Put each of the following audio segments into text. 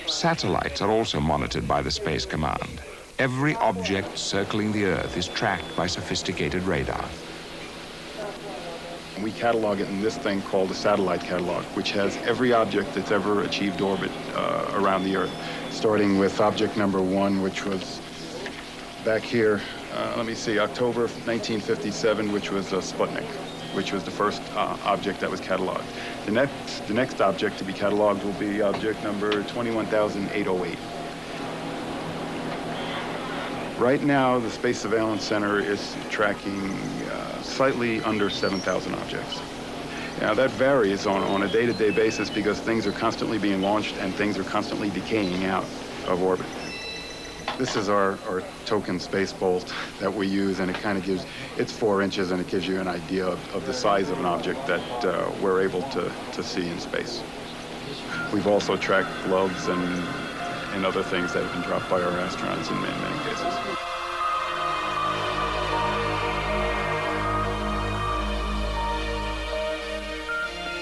Satellites are also monitored by the Space Command. Every object circling the Earth is tracked by sophisticated radar. We catalog it in this thing called a satellite catalog, which has every object that's ever achieved orbit around the Earth, starting with object number 1, which was back here, let me see, October 1957, which was a Sputnik, which was the first object that was cataloged. The next object to be cataloged will be object number 21,808. Right now, the Space Surveillance Center is tracking slightly under 7,000 objects. Now, that varies on a day-to-day basis because things are constantly being launched and things are constantly decaying out of orbit. This is our token space bolt that we use, and it kind of gives, it's 4 inches, and it gives you an idea of the size of an object that we're able to see in space. We've also tracked gloves and other things that have been dropped by our astronauts in many cases.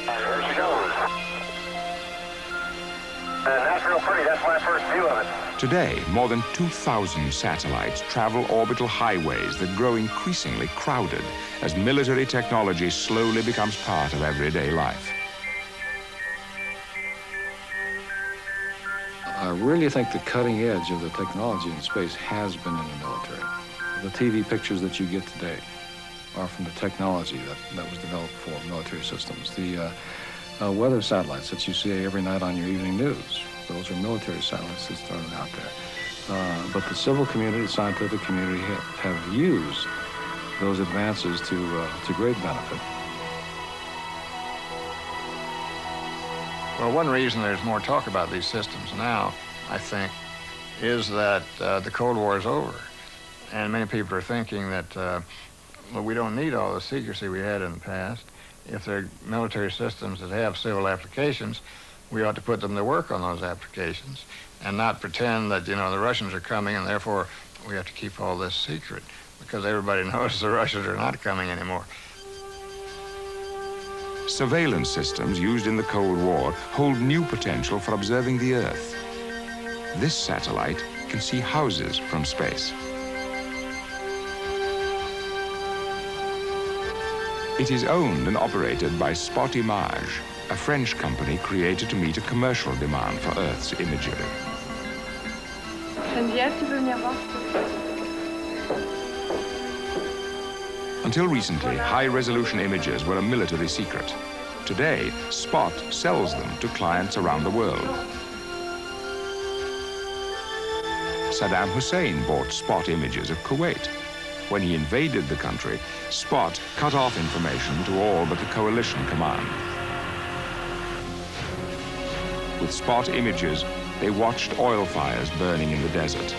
There she goes. That's real pretty. That's my first view of it. Today, more than 2,000 satellites travel orbital highways that grow increasingly crowded as military technology slowly becomes part of everyday life. I really think the cutting edge of the technology in space has been in the military. The TV pictures that you get today are from the technology that was developed for military systems. The weather satellites that you see every night on your evening news, those are military satellites that started out there. But the civil community, the scientific community have used those advances to great benefit. Well, one reason there's more talk about these systems now, I think, is that the Cold War is over. And many people are thinking that, well, we don't need all the secrecy we had in the past. If they're military systems that have civil applications, we ought to put them to work on those applications and not pretend that, you know, the Russians are coming and therefore we have to keep all this secret because everybody knows the Russians are not coming anymore. Surveillance systems used in the Cold War hold new potential for observing the Earth. This satellite can see houses from space. It is owned and operated by Spot Image, a French company created to meet a commercial demand for Earth's imagery. Geneviève, tu peux venir voir? Until recently, high-resolution images were a military secret. Today, Spot sells them to clients around the world. Saddam Hussein bought Spot images of Kuwait. When he invaded the country, Spot cut off information to all but the coalition command. With Spot images, they watched oil fires burning in the desert.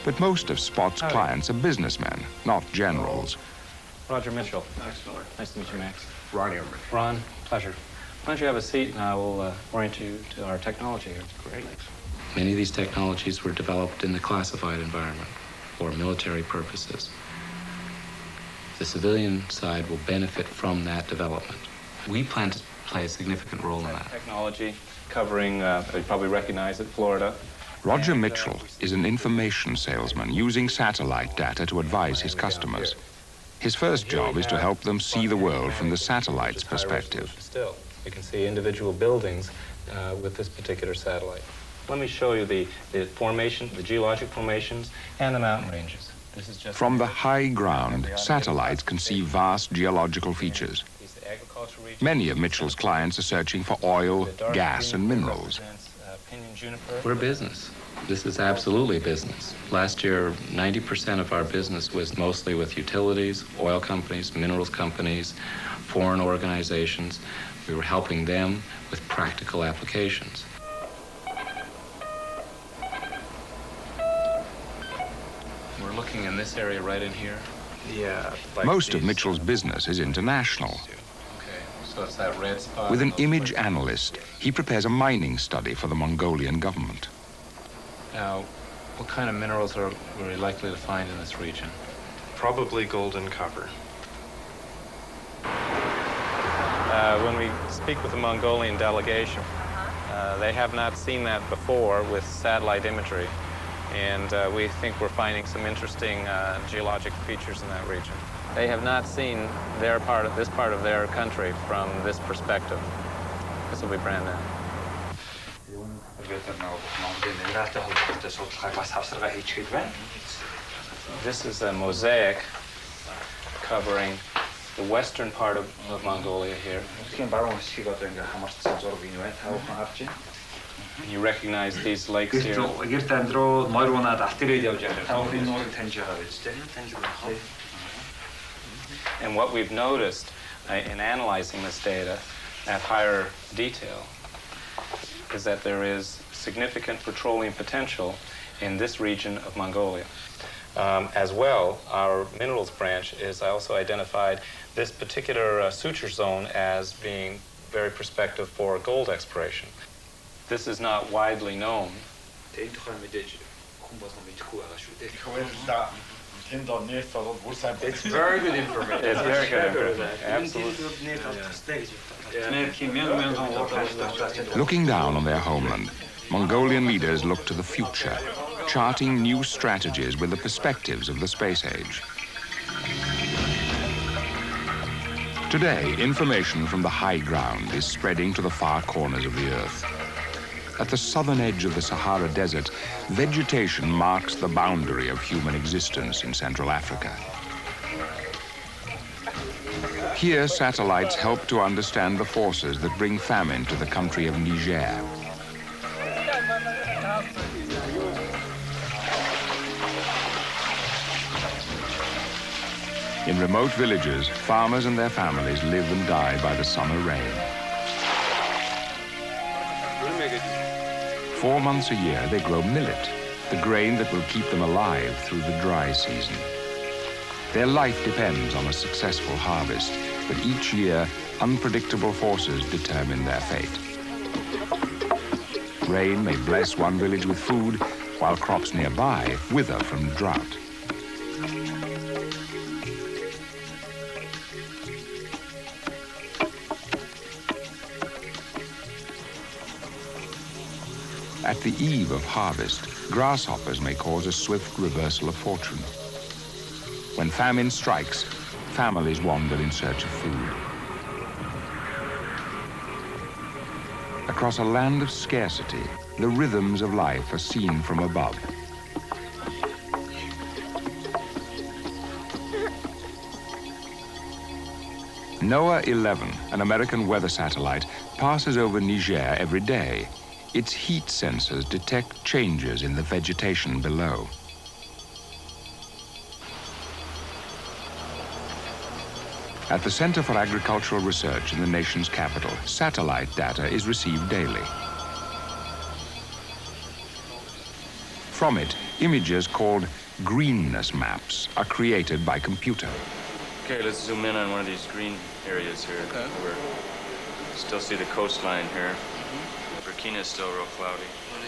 But most of Spot's clients are businessmen, not generals. Roger Mitchell. Nice to meet you, Max. Ronnie over. Ron, pleasure. Why don't you have a seat and I will orient you to our technology here. Great. Many of these technologies were developed in the classified environment for military purposes. The civilian side will benefit from that development. We plan to play a significant role in that. Technology covering, you probably recognize it, Florida. Roger Mitchell is an information salesman using satellite data to advise his customers. His first job is to help them see the world from the satellite's perspective. Still, you can see individual buildings with this particular satellite. Let me show you the formation, the geologic formations, and the mountain ranges. This is just From the high ground, satellites can see vast geological features. Many of Mitchell's clients are searching for oil, gas, and minerals. We're business. This is absolutely business. Last year, 90% of our business was mostly with utilities, oil companies, minerals companies, foreign organizations. We were helping them with practical applications. We're looking in this area right in here. Yeah. Most of Mitchell's business is international. Okay, so it's that red spot. With an image analyst, he prepares a mining study for the Mongolian government. Now, what kind of minerals are we likely to find in this region? Probably gold and copper. when we speak with the Mongolian delegation, they have not seen that before with satellite imagery, and we think we're finding some interesting geologic features in that region. They have not seen this part of their country from this perspective. This will be brand new. This is a mosaic covering the western part of Mongolia here. You recognize these lakes here? And what we've noticed in analyzing this data at higher detail is that there is significant petroleum potential in this region of Mongolia. As well, our minerals branch is also identified this particular suture zone as being very prospective for gold exploration. This is not widely known. It's very good information. It's very good information. Absolutely. Looking down on their homeland, Mongolian leaders look to the future, charting new strategies with the perspectives of the space age. Today, information from the high ground is spreading to the far corners of the Earth. At the southern edge of the Sahara Desert, vegetation marks the boundary of human existence in Central Africa. Here, satellites help to understand the forces that bring famine to the country of Niger. In remote villages, farmers and their families live and die by the summer rain. 4 months a year, they grow millet, the grain that will keep them alive through the dry season. Their life depends on a successful harvest, but each year, unpredictable forces determine their fate. Rain may bless one village with food, while crops nearby wither from drought. At the eve of harvest, grasshoppers may cause a swift reversal of fortune. When famine strikes, families wander in search of food. Across a land of scarcity, the rhythms of life are seen from above. NOAA 11, an American weather satellite, passes over Niger every day. Its heat sensors detect changes in the vegetation below. At the Center for Agricultural Research in the nation's capital, satellite data is received daily. From it, images called greenness maps are created by computer. Okay, let's zoom in on one of these green areas here. Okay. Where still see the coastline here. Burkina is still real cloudy.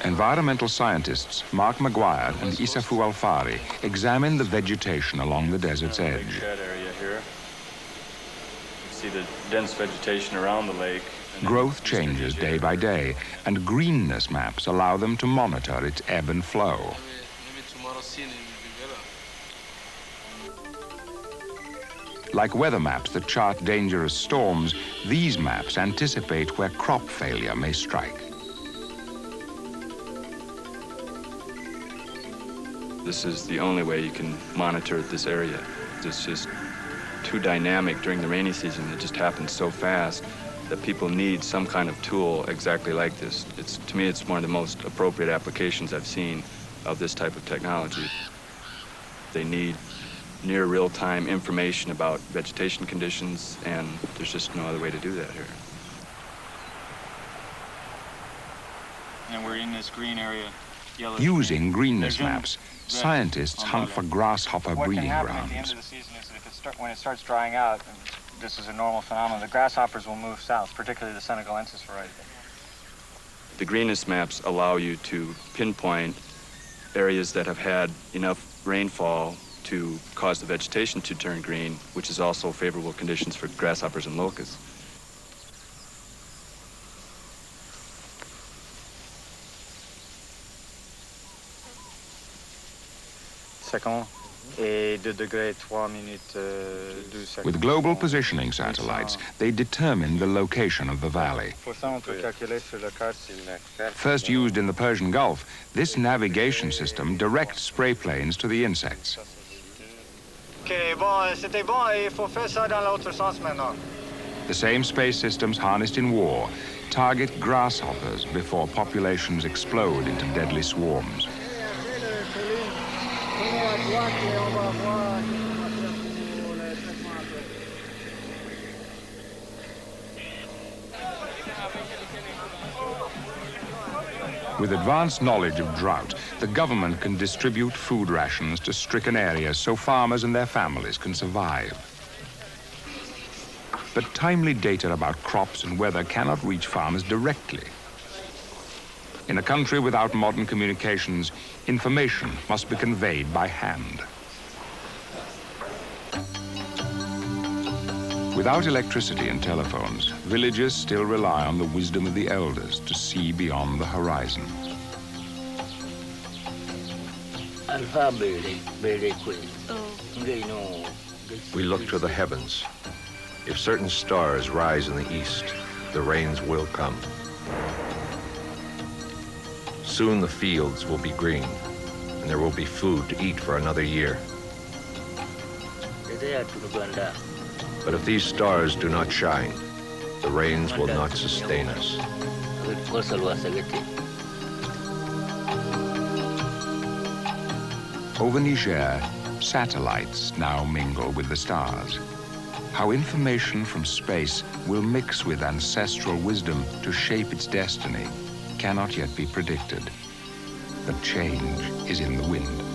Environmental scientists Mark McGuire and Isafu Alfari examine the vegetation along the desert's edge. Shed area here. You see the dense vegetation around the lake. Growth changes day by day, and greenness maps allow them to monitor its ebb and flow. Like weather maps that chart dangerous storms, these maps anticipate where crop failure may strike. This is the only way you can monitor this area. It's just too dynamic during the rainy season. It just happens so fast that people need some kind of tool exactly like this. To me, it's one of the most appropriate applications I've seen of this type of technology. They need near real-time information about vegetation conditions, and there's just no other way to do that here. And we're in this green area. Using greenness maps, scientists hunt for grasshopper breeding grounds. What can happen at the end of the season is that when it starts drying out, and this is a normal phenomenon, the grasshoppers will move south, particularly the Senegalensis variety. The greenness maps allow you to pinpoint areas that have had enough rainfall to cause the vegetation to turn green, which is also favorable conditions for grasshoppers and locusts. secondes et 2 degrés 3 minutes 12 secondes. With global positioning satellites, they determine the location of the valley. Pour ça, on peut calculer sur la carte. First used in the Persian Gulf, this navigation system directs spray planes to the insects. Ok, bon, c'était bon, et il faut faire ça dans l'autre sens maintenant. The same space systems harnessed in war target grasshoppers before populations explode into deadly swarms. With advanced knowledge of drought, the government can distribute food rations to stricken areas so farmers and their families can survive. But timely data about crops and weather cannot reach farmers directly. In a country without modern communications, information must be conveyed by hand. Without electricity and telephones, villagers still rely on the wisdom of the elders to see beyond the horizon. We look to the heavens. If certain stars rise in the east, the rains will come. Soon the fields will be green, and there will be food to eat for another year. But if these stars do not shine, the rains will not sustain us. Over Niger, satellites now mingle with the stars. How information from space will mix with ancestral wisdom to shape its destiny cannot yet be predicted. But change is in the wind.